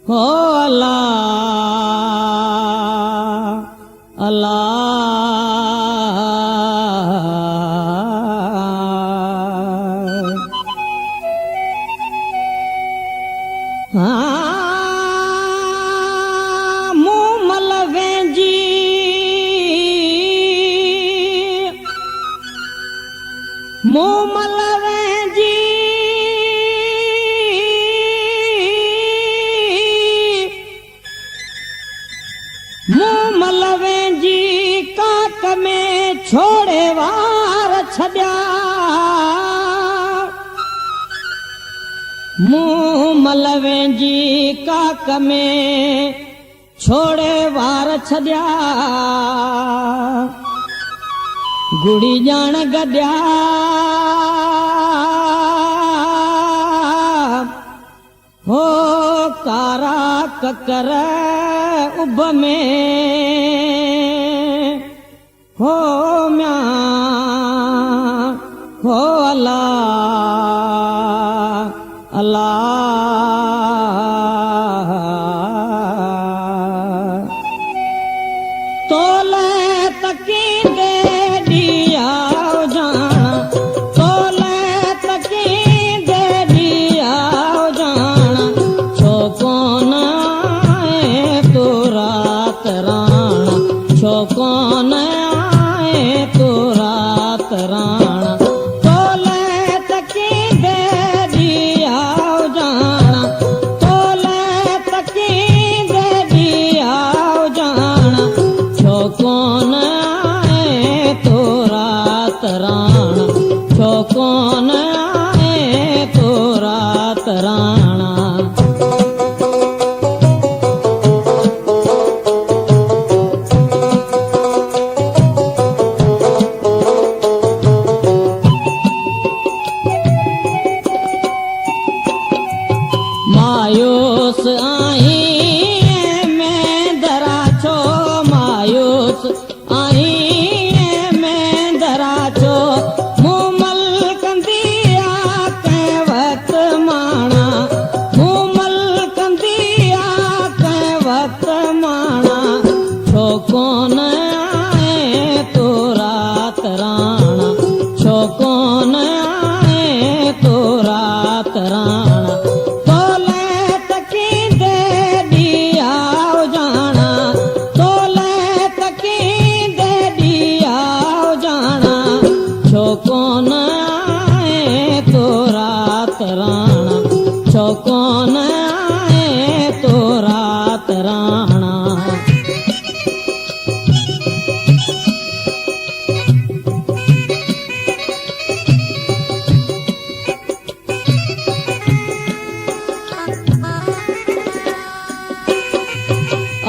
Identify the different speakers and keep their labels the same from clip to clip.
Speaker 1: हो अल्लाह अल्लाह मुँह मलवे जी मुँह मलवे जी मुँह मलवे जी काक में छोड़े वार छॾिया मुँह मलवे जी काक में छोड़े वार छॾिया गुड़ी ॼाण गॾिया हो कारा ककर उब में हो म्या हो अल्लाह अल्लाह तोले तकींदे दिया जाना तोले तकींदे दिया जाना छो कोन आए तो रात राणा छो कोन आए तो रात राणा तोले तकींदे दिया जाना तोले तकींदे दिया जाना छो कोन आए तो रात राणा छो कोन आए तो रात राणा मायूस आई मैं दरा छो मायूस आई मैं दरा छो मुँह मल कंदिया के वक्त माना मुँह मल कंदिया के वक्त माना छो कोन आए तो रात राणा छो कोन आए तो रात राणा तोले तकींदे दिया जाना तोले तकींदे दिया जाना छो कोन आए तो रात राणा छो कोन आए तो रात राणा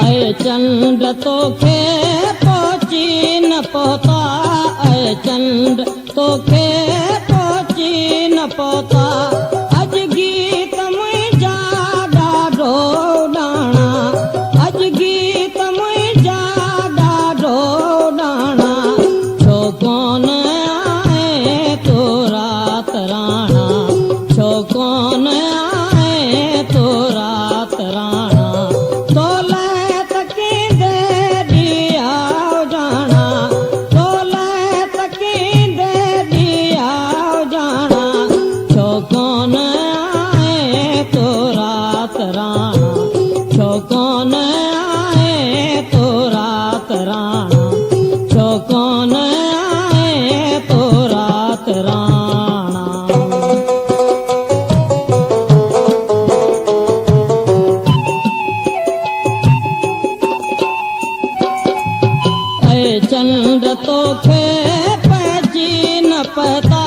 Speaker 1: अय चंद्र तोखे पहुची न पहुता अय चंद्र तोखे पहुची न पहुता अज गीत मुंहिंजा ॾाढो ॾाणा अज गीत मुंहिंजा ॾाढो ॾाणा छो कोन आए तो रात राणा छो कोन आए तो रात राणा तोले तकींदे दिया जाना तोले तकींदे दिया जाना छो कोन आए तो रात राणा छो कोन आए तो रात राणा छो कोन आए तो रात राणा अय चंद्र तोखे पहुची न पता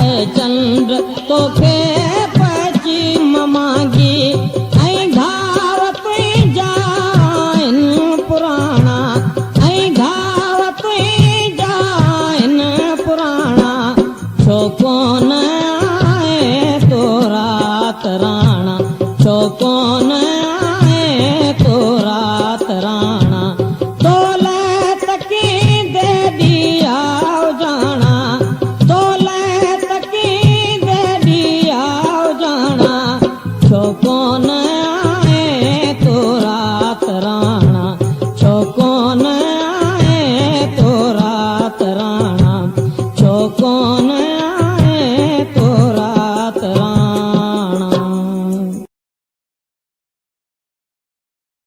Speaker 1: अय चंद्र तोखे